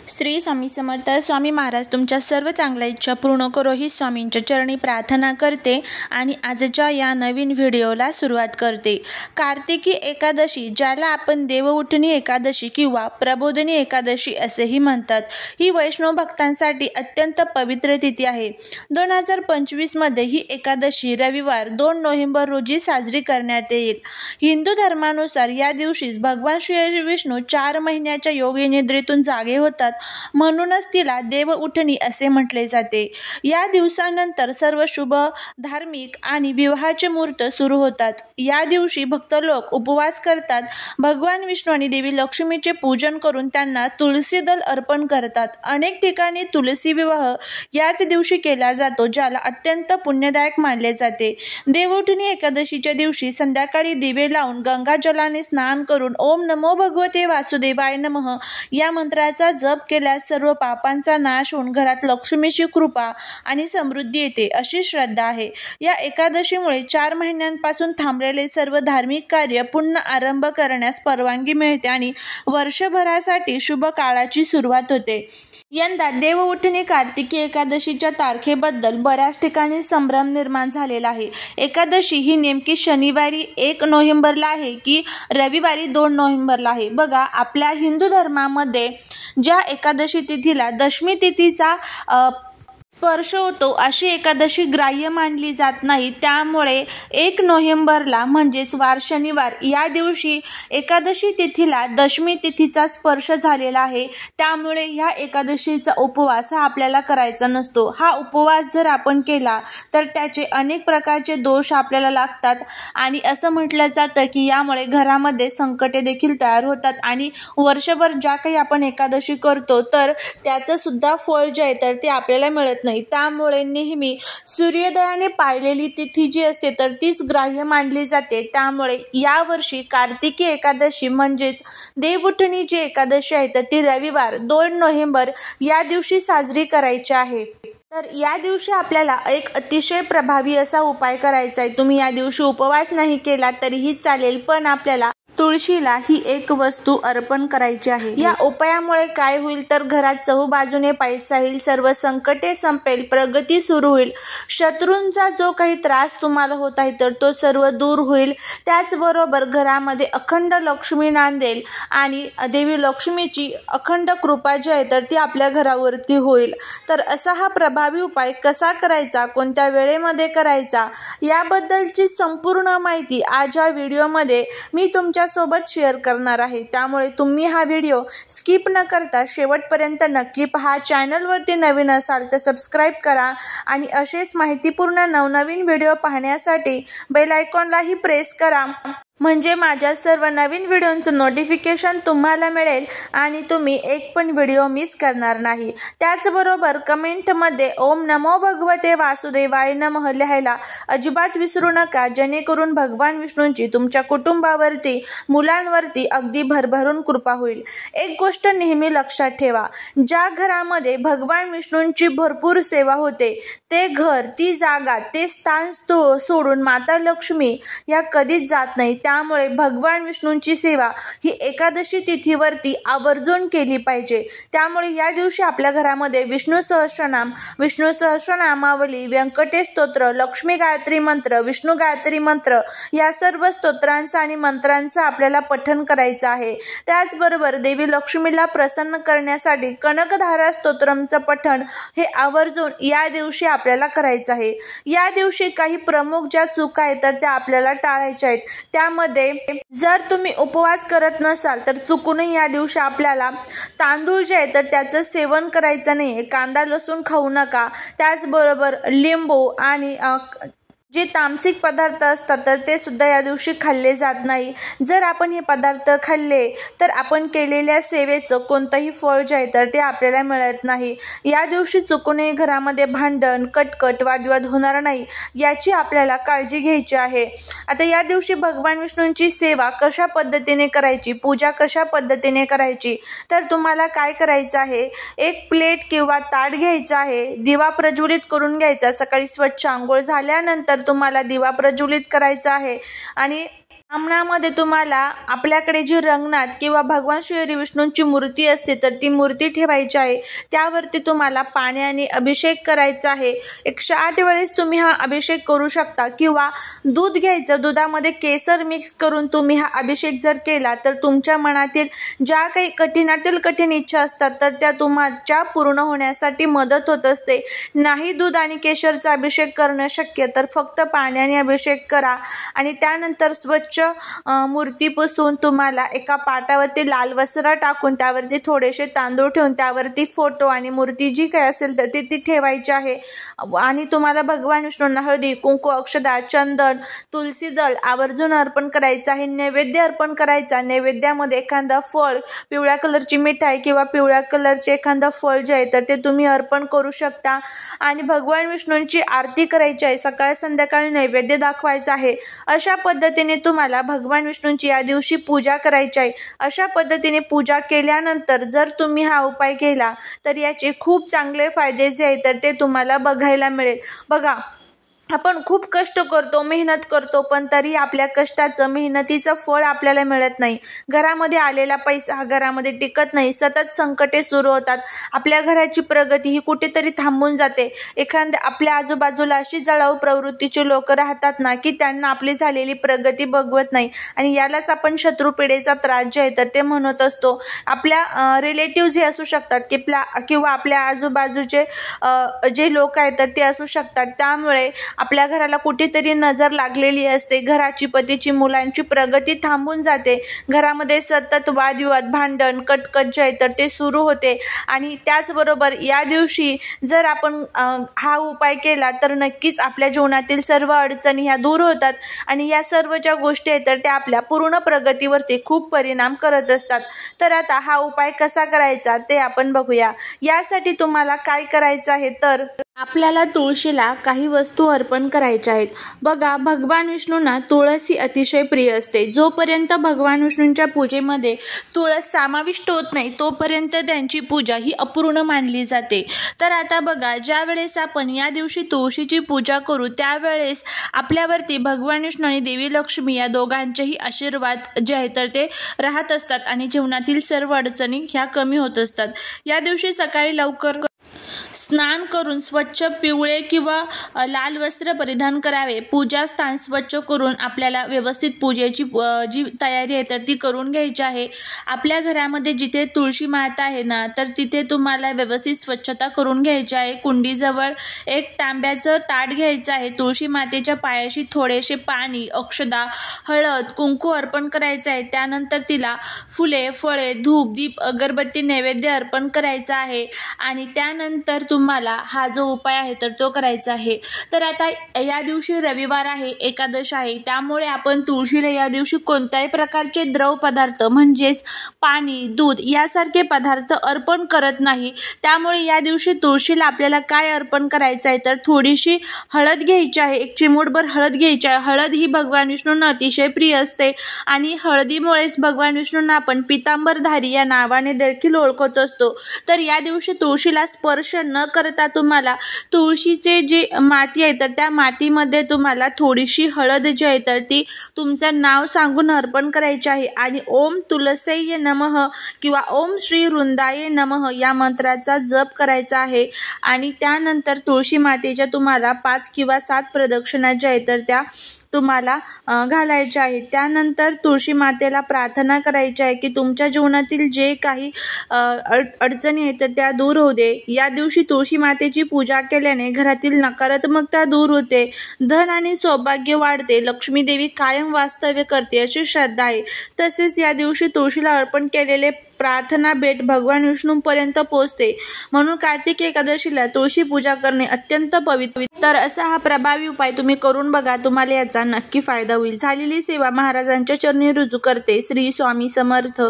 श्री स्वामी समर्थ. स्वामी महाराज तुमच्या सर्व चांगल्या इच्छा पूर्ण करो ही स्वामींच्या चरणी प्रार्थना करते आणि आजच्या या नवीन व्हिडिओला सुरुवात करते. कार्तिकी एकादशी, ज्याला आपण देवउठणी एकादशी किंवा प्रबोधिनी एकादशी असेही म्हणतात, ही वैष्णव भक्तांसाठी अत्यंत पवित्र तिथी आहे. 2025 मध्ये ही एकादशी रविवार 2 नोव्हेंबर रोजी साजरी करण्यात येईल. हिंदू धर्मानुसार या दिवशीच भगवान श्री विष्णू 4 महिन्याच्या योगनिद्रेतून जागे होतात, म्हणूनच तिला देवउठणी असे म्हटले जाते. या दिवसानंतर सर्व शुभ, धार्मिक आणि विवाहाचे मुहूर्त सुरू होतात. या दिवशी भक्त लोक उपवास करतात, भगवान विष्णू आणि देवी लक्ष्मीचे पूजन करून त्यांना तुळशी दल अर्पण करतात. अनेक ठिकाणी तुळशी विवाह याच दिवशी केला जातो, ज्याला अत्यंत पुण्यदायक मानले जाते. देवउठणी एकादशीच्या दिवशी संध्याकाळी दिवे लावून गंगाजलाने स्नान करून ओम नमो भगवते वासुदेवाय नमः या मंत्राचा जप केल्यास सर्व पापांचा नाश होऊन घरात लक्ष्मीची कृपा आणि समृद्धी येते, अशी श्रद्धा आहे. या एकादशीमुळे 4 महिन्यांपासून थांबलेले सर्व धार्मिक कार्य पुन्हा आरंभ करण्यास परवानगी मिळते आणि वर्षभरासाठी शुभ काळाची सुरुवात होते. यंदा देवउठणी कार्तिकी एकादशीच्या तारखेबद्दल बऱ्याच ठिकाणी संभ्रम निर्माण झालेला आहे. एकादशी ही नेमकी शनिवारी 1 नोव्हेंबरला आहे की रविवारी 2 नोव्हेंबरला आहे? बघा, आपल्या हिंदू धर्मामध्ये ज्या एकादशी तिथीला दशमी तिथीचा स्पर्श होतो अशी एकादशी ग्राह्य मानली जात नाही. त्यामुळे 1 नोव्हेंबरला म्हणजेच वार शनिवार या दिवशी एकादशी तिथीला दशमी तिथीचा स्पर्श झालेला आहे. त्यामुळे ह्या एकादशीचा उपवास हा आपल्याला करायचा नसतो. हा उपवास जर आपण केला तर त्याचे अनेक प्रकारचे दोष आपल्याला लागतात आणि असं म्हटलं जातं की यामुळे घरामध्ये संकटे देखील तयार होतात आणि वर्षभर ज्या काही आपण एकादशी करतो तर त्याचं सुद्धा फळ जे आहे तर ते आपल्याला मिळत नाही. त्यामुळे नेहमी सूर्योदयाने पाळलेली तिथी जी असते तर तीच ग्राह्य मानली जाते. त्यामुळे यावर्षी कार्तिकी एकादशी म्हणजेच देवउठणी जी एकादशी आहे तर ती रविवार 2 नोव्हेंबर या दिवशी साजरी करायची आहे. तर या दिवशी आपल्याला एक अतिशय प्रभावी असा उपाय करायचा आहे. तुम्ही या दिवशी उपवास नाही केला तरीही चालेल, पण आपल्याला तुळशीला ही एक वस्तू अर्पण करायची आहे. या उपायामुळे काय होईल तर घरात चहूबाजूने पैसा येईल, सर्व संकटे संपेल, प्रगती सुरू होईल, शत्रूंचा जो काही त्रास तुम्हाला होत आहे तर तो सर्व दूर होईल. त्याचबरोबर घरामध्ये अखंड लक्ष्मी नांदेल आणि देवी लक्ष्मीची अखंड कृपा जी आहे तर ती आपल्या घरावरती होईल. तर असा हा प्रभावी उपाय कसा करायचा, कोणत्या वेळेमध्ये करायचा, याबद्दलची संपूर्ण माहिती आज या व्हिडिओमध्ये मी तुमच्या सोबत शेअर करणार आहे. त्यामुळे तुम्ही हा व्हिडिओ स्किप न करता शेवटपर्यंत नक्की पहा. चॅनलवरती नवीन असाल तर सबस्क्राईब करा आणि असेच माहितीपूर्ण नवनवीन व्हिडिओ पाहण्यासाठी बेल आयकॉनलाही प्रेस करा, म्हणजे माझ्या सर्व नवीन व्हिडिओंचं नोटिफिकेशन तुम्हाला मिळेल आणि तुम्ही एक पण व्हिडिओ मिस करणार नाही. त्याचबरोबर कमेंटमध्ये ओम नमो भगवते वासुदेवाय नमः लिहायला अजिबात विसरू नका, जेणेकरून भगवान विष्णूंची तुमच्या कुटुंबावरती, मुलांवरती अगदी भरभरून कृपा होईल. एक गोष्ट नेहमी लक्षात ठेवा, ज्या घरामध्ये भगवान विष्णूंची भरपूर सेवा होते ते घर, ती जागा, ते स्थान सोडून माता लक्ष्मी या कधीच जात नाही. त्यामुळे भगवान विष्णूंची सेवा ही एकादशी तिथीवरती आवर्जून केली पाहिजे. त्यामुळे या दिवशी आपल्या घरामध्ये विष्णू सहस्त्रनाम, विष्णू सहस्त्रनामावली, व्यंकटेश स्तोत्र, लक्ष्मी गायत्री मंत्र, विष्णू गायत्री मंत्र या सर्व स्तोत्रांचं आणि मंत्रांचं आपल्याला पठण करायचं आहे. त्याचबरोबर देवी लक्ष्मीला प्रसन्न करण्यासाठी कनकधारा स्तोत्रमचं पठण हे आवर्जून या दिवशी आपल्याला करायचं आहे. या दिवशी काही प्रमुख ज्या चुका आहेत तर त्या आपल्याला टाळायच्या आहेत. त्यामध्ये जर तुम्ही उपवास करत नसाल तर चुकूनही या दिवशी आपल्याला तांदूळ जे आहे तर त्याचं सेवन करायचं नाही. कांदा लसूण खाऊ नका. त्याचबरोबर लिंबू आणि जे तामसिक पदार्थ असतात तर ते सुद्धा या दिवशी खाल्ले जात नाही. जर आपण हे पदार्थ खाल्ले तर आपण केलेल्या सेवेचं कोणतंही फळ जे आहे तर ते आपल्याला मिळत नाही. या दिवशी चुकूनही घरामध्ये भांडण, कटकट, वादविवाद होणार नाही याची आपल्याला काळजी घ्यायची आहे. आता या दिवशी भगवान विष्णूंची सेवा कशा पद्धतीने करायची, पूजा कशा पद्धतीने करायची, तर तुम्हाला काय करायचं आहे, एक प्लेट किंवा ताट घ्यायचं आहे, दिवा प्रज्वलित करून घ्यायचा. सकाळी स्वच्छ आंघोळ झाल्यानंतर तुम्हाला दिवा प्रज्वलित करायचा आहे आणि ब्राह्मणामध्ये तुम्हाला आपल्याकडे जी रंगनाथ किंवा भगवान श्री विष्णूंची मूर्ती असते तर ती मूर्ती ठेवायची आहे। त्यावरती तुम्हाला पाण्याने अभिषेक करायचा आहे। 108 वेळेस तुम्ही हा अभिषेक करू शकता किंवा दूध घ्यायचं, दुधामध्ये केसर मिक्स करून तुम्ही हा अभिषेक जर केला तर तुमच्या मनातील ज्या काही कठीणातील कठीण इच्छा असतात तर त्या तुमच्या पूर्ण होण्यासाठी मदत होत असते। नाही दूध आणि केशरचा अभिषेक करणं शक्य तर फक्त पाण्याने अभिषेक करा आणि त्यानंतर स्वच्छ मूर्ती पुसून तुम्हाला एका पाटावरती लाल वस्त्र टाकून त्यावरती थोडेसे तांदूळ ठेवून त्यावरती फोटो आणि मूर्ती जी काही असेल तर ती ठेवायची आहे। आणि तुम्हाला भगवान विष्णूंना हळदी कुंकू अक्षदा चंदन तुलसी दल आवर्जून अर्पण करायचं आहे। नैवेद्य अर्पण करायचा। नैवेद्यामध्ये एखादा फळ, पिवळ्या कलरची मिठाई किंवा पिवळ्या कलरचे एखादा फळ जे आहे तर ते तुम्ही अर्पण करू शकता आणि भगवान विष्णूंची आरती करायची आहे। सकाळ संध्याकाळ नैवेद्य दाखवायचा आहे। अशा पद्धतीने तुम्हाला भगवान विष्णूंची या दिवशी पूजा करायची आहे। अशा पद्धतीने पूजा केल्यानंतर जर तुम्ही हा उपाय केला तर याचे खूप चांगले फायदे जे आहेत तर ते तुम्हाला बघायला मिळेल। बघा, आपण खूप कष्ट करतो, मेहनत करतो, पण तरी आपल्या कष्टाचं मेहनतीचं फळ आपल्याला मिळत नाही। घरामध्ये आलेला पैसा हा घरामध्ये टिकत नाही, सतत संकटे सुरू होतात, आपल्या घराची प्रगती ही कुठेतरी थांबून जाते। एखाद्या आपल्या आजूबाजूला अशी जळाऊ प्रवृत्तीची लोक राहतात ना की त्यांना आपली झालेली प्रगती बघवत नाही आणि यालाच आपण शत्रुपीडेचा त्रास जे आहे तर ते म्हणत असतो। आपल्या रिलेटिव्ह जे असू शकतात किंवा आपल्या आजूबाजूचे जे लोक आहेत तर ते असू शकतात। त्यामुळे आपल्या घराला कुठेतरी नजर लागलेली असते, घराची पतीची मुलांची प्रगती थांबून जाते, घरामध्ये सतत वादविवाद भांडण कटकट जे आहे तर ते सुरू होते। आणि त्याचबरोबर या दिवशी जर आपण हा उपाय केला तर नक्कीच आपल्या जीवनातील सर्व अडचणी ह्या दूर होतात आणि या सर्व ज्या गोष्टी आहेत तर त्या आपल्या पूर्ण प्रगतीवरती खूप परिणाम करत असतात। तर आता हा उपाय कसा करायचा ते आपण बघूया। यासाठी तुम्हाला काय करायचं आहे तर आपल्याला तुळशीला काही वस्तू अर्पण करायच्या आहेत। बघा, भगवान विष्णूंना तुळस ही अतिशय प्रिय असते। जोपर्यंत भगवान विष्णूंच्या पूजेमध्ये तुळस समाविष्ट होत नाही तोपर्यंत त्यांची पूजा ही अपूर्ण मानली जाते। तर आता बघा, ज्या वेळेस आपण या दिवशी तुळशीची पूजा करू त्यावेळेस आपल्यावरती भगवान विष्णू आणि देवी लक्ष्मी या दोघांचेही आशीर्वाद जे आहे तर ते राहत असतात आणि जीवनातील सर्व अडचणी ह्या कमी होत असतात। या दिवशी सकाळी लवकर स्नान करून स्वच्छ पिवळे किंवा लाल वस्त्र परिधान करावे। पूजास्थान स्वच्छ करून आपल्याला व्यवस्थित पूजेची जी तयारी आहे तर ती करून घ्यायची आहे। आपल्या घरामध्ये जिथे तुळशी माता आहे ना तर तिथे तुम्हाला व्यवस्थित स्वच्छता करून घ्यायची आहे। कुंडीजवळ एक तांब्याचं ताट घ्यायचं आहे। तुळशी मातेच्या पायाशी थोडेसे पाणी अक्षदा हळद कुंकू अर्पण करायचं आहे। त्यानंतर तिला फुले फळे धूप दीप अगरबत्ती नैवेद्य अर्पण करायचा आहे आणि त्यानंतर तुम्हाला हा जो उपाय आहे तर तो करायचा आहे। तर आता या दिवशी रविवार आहे, एकादश आहे, त्यामुळे आपण तुळशीला या दिवशी कोणत्याही प्रकारचे द्रव पदार्थ म्हणजेच पाणी दूध यासारखे पदार्थ अर्पण करत नाही। त्यामुळे या दिवशी तुळशीला आपल्याला काय अर्पण करायचं आहे तर थोडीशी हळद घ्यायची आहे, एक चिमूटभर हळद घ्यायची आहे। हळद ही भगवान विष्णूंना अतिशय प्रिय असते आणि हळदीमुळेच भगवान विष्णूंना आपण पितांबरधारी या नावाने देखील ओळखत असतो। तर या दिवशी तुळशीला स्पर्श न करता तुम्हाला तुळशीचे जे माती आहे तर त्या मातीमध्ये तुम्हाला थोडीशी हळद जी आहे तर ती तुमचं नाव सांगून अर्पण करायची आहे आणि ओम तुलसीये नमः किंवा ओम श्री वृंदाये नमः या मंत्राचा जप करायचा आहे आणि त्यानंतर तुळशी मातेच्या तुम्हाला 5 किंवा 7 प्रदक्षिणा ज्या आहेत तर त्या तुम्हाला घालायच्या आहेत। त्यानंतर तुळशी मातेला प्रार्थना करायची आहे की तुमच्या जीवनातील जे काही अडचणी आहेत तर त्या दूर होऊ दे। या दिवशी तुळशी मातेची पूजा केल्याने घरातील नकारात्मकता दूर होते, धन आणि सौभाग्य वाढते, लक्ष्मी देवी कायम वास्तव्य करते अशी श्रद्धा आहे। तसेच या दिवशी तुळशीला अर्पण केलेले प्रार्थना भेट भगवान विष्णूंपर्यंत पोहोचते, म्हणून कार्तिक एकादशीला तुळशी पूजा करणे अत्यंत पवित्र। तर असा हा प्रभावी उपाय तुम्ही करून बघा, तुम्हाला याचा नक्की फायदा होईल। झालेली सेवा महाराजांच्या चरणी रुजू करते। श्री स्वामी समर्थ।